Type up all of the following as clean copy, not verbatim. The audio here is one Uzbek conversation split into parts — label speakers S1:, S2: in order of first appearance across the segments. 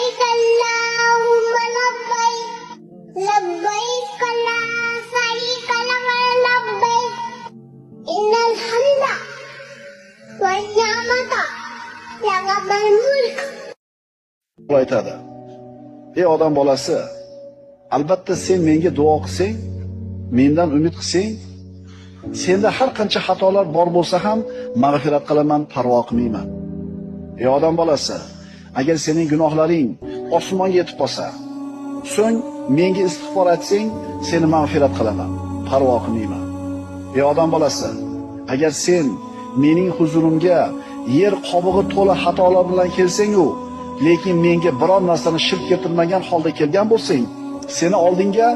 S1: لبيك اللهم لبيك لبيك لا شريك لك لبيك إن الحمد والنعمة لك الملك.
S2: Aytadi. Ey odam bolasi, albatta sen menga duo qilsang, mendan umid qilsang, senda har qancha xatolar bor bo'lsa ham mag'firat qilaman, parvo qilmayman. Ey odam bolasi, agar sening gunohlaring osmonga yetib qolsa, so'ng menga istig'for etsang, seni mag'firat qilaman, parvo qilmayman. Ey odam bolasi, agar sen mening huzurimga yer qobig'i to'la xatolar bilan kelsang-ku, lekin menga biror narsani shirk keltirmagan holda kelgan bo'lsang, seni oldinga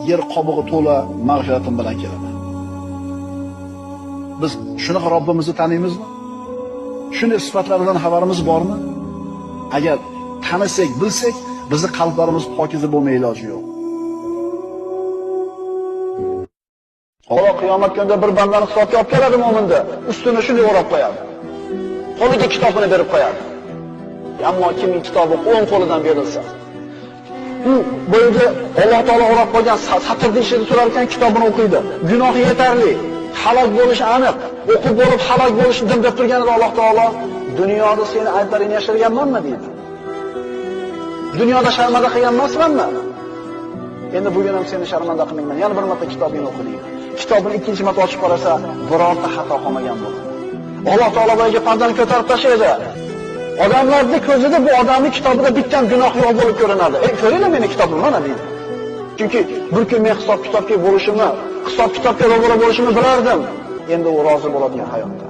S2: yer qobig'i to'la mag'firatim bilan kelaman. Biz shunaqa Robbimizni tanimizmi? Shunday sifatlardan xabarimiz bormi? Agar tanisak, bilsak, bizning qalblarimiz pokiza bo'lmay iloji yo'q. Alloh qiyomat kunida bir bandani hisobga olib keladi mo'minda, ustini shunday o'rab qo'yadi. Qo'liga kitobini berib qo'yadi. Ammo kimning kitobi o'ng qo'lidan berilsa, u bo'yiga Alloh taolo o'rab qo'ygan satrni ichida turar ekan, kitobini o'qiydi. Gunohi yetarli, halok bo'lishi aniq. O'qib bo'lib halok bo'lishi deb turganida Alloh taolo dunyoda seni ayblaringni yashirganmanmi deydi. Dunyoda sharmanda qilgan emasmanmi? Endi bugun ham seni sharmanda qilmayman. Yana bir marta kitobingni o'qi deydi. Kitobini ikkinchi marta ochib qarasa, birorta xato qolmagan bo'ladi. Alloh taolo boyaga pardani ko'tarib tashlaydi. Odamlarning ko'zida bu odamning kitobida bitgan gunoh yo'q bo'lib ko'rinadi. Ko'ringlar meni kitobim mana deydi. Chunki bir kun men hisob kitobga ro'baro bo'lishimni bilardim. Endi u rozi bo'ladigan hayotda.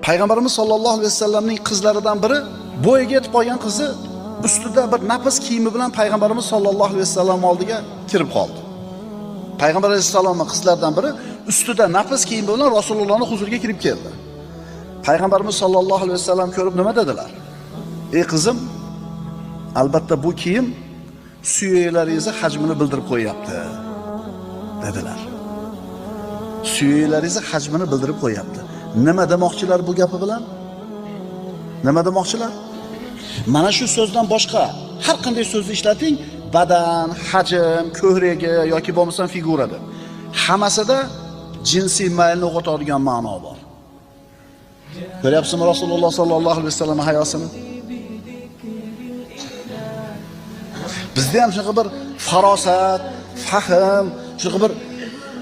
S2: Payg'ambarimiz sollallohu alayhi vasallamning qizlaridan biri bo'yiga yetib qolgan qizi ustida bir nafis kiyimi bilan payg'ambarimiz sollallohu alayhi vasallam oldiga kirib qoldi. Payg'ambar alayhisalomning qizlaridan biri ustida nafis kiyimi bilan Rasulullohning huzuriga kirib keldi. Payg'ambarimiz sollallohu alayhi vasallam ko'rib nima dedilar? Ey qizim, albatta bu kiyim suyaklaringizni hajmini bildirib qo'yapti, dedilar. Suyaklaringizni hajmini bildirib qo'yapti. Nima demoqchilar bu gapi bilan? Nima demoqchilar? Mana shu so'zdan boshqa har qanday so'zni ishlating, badan, hajm, ko'hragi yoki bo'lmasa figurada, hammasida jinsiy maylni o'g'otadigan ma'no bor. Ko'ryapsizmi Rasululloh sollallohu alayhi vasallam hayosini? Bizda ham shunaqa bir farosat, fahm, shunaqa bir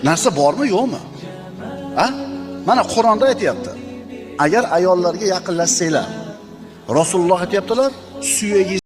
S2: narsa bormi, yo'qmi? Ha? Mana Qur'onda aytayapti. Agar ayollarga yaqinlashsanglar, Rasululloh aytayaptilar, suyagingiz